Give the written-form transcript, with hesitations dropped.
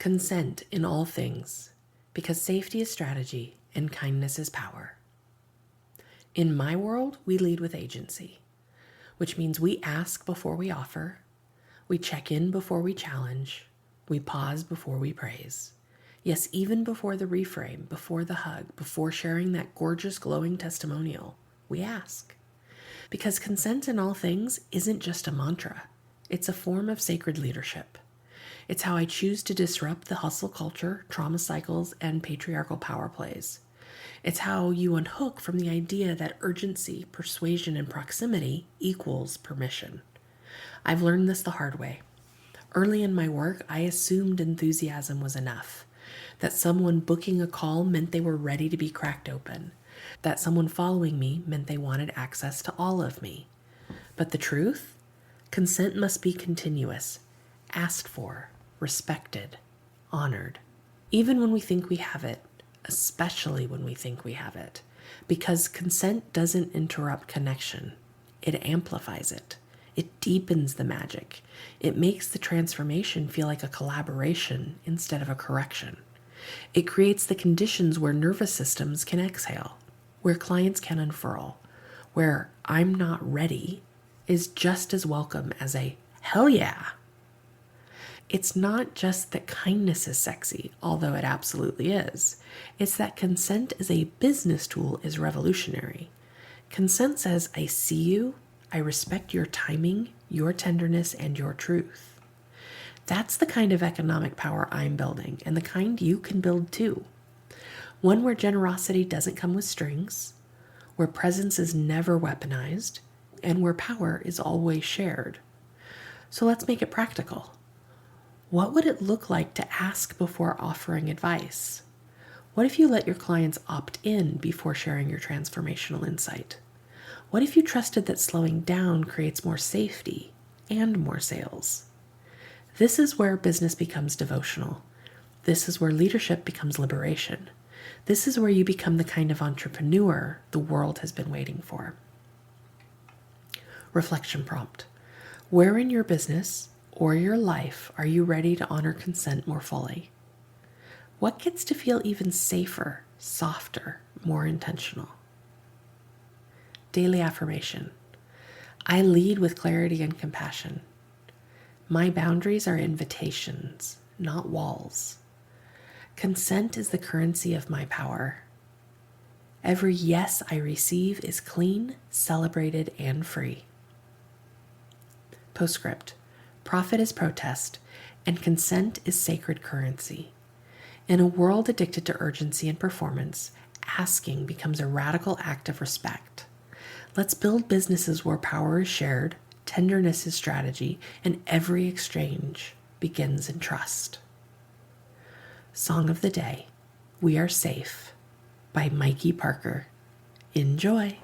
Consent in all things, because safety is strategy and kindness is power. In my world, we lead with agency, which means we ask before we offer, we check in before we challenge, we pause before we praise. Yes, even before the reframe, before the hug, before sharing that gorgeous glowing testimonial, we ask. Because consent in all things isn't just a mantra, it's a form of sacred leadership. It's how I choose to disrupt the hustle culture, trauma cycles, and patriarchal power plays. It's how you unhook from the idea that urgency, persuasion, and proximity equals permission. I've learned this the hard way. Early in my work, I assumed enthusiasm was enough, that someone booking a call meant they were ready to be cracked open, that someone following me meant they wanted access to all of me. But the truth? Consent must be continuous, asked for, respected, honored, even when we think we have it, especially when we think we have it, because consent doesn't interrupt connection. It amplifies it. It deepens the magic. It makes the transformation feel like a collaboration instead of a correction. It creates the conditions where nervous systems can exhale, where clients can unfurl, where "I'm not ready" is just as welcome as a "hell yeah." It's not just that kindness is sexy, although it absolutely is. It's that consent as a business tool is revolutionary. Consent says, I see you, I respect your timing, your tenderness, and your truth. That's the kind of economic power I'm building, and the kind you can build too. One where generosity doesn't come with strings, where presence is never weaponized, and where power is always shared. So let's make it practical. What would it look like to ask before offering advice? What if you let your clients opt in before sharing your transformational insight? What if you trusted that slowing down creates more safety and more sales? This is where business becomes devotional. This is where leadership becomes liberation. This is where you become the kind of entrepreneur the world has been waiting for. Reflection prompt. Where in your business or your life are you ready to honor consent more fully? What gets to feel even safer, softer, more intentional? Daily affirmation. I lead with clarity and compassion. My boundaries are invitations, not walls. Consent is the currency of my power. Every yes I receive is clean, celebrated, and free. Postscript. Profit is protest, and consent is sacred currency. In a world addicted to urgency and performance, asking becomes a radical act of respect. Let's build businesses where power is shared, tenderness is strategy, and every exchange begins in trust. Song of the Day, We Are Safe, by Mikey Parker. Enjoy!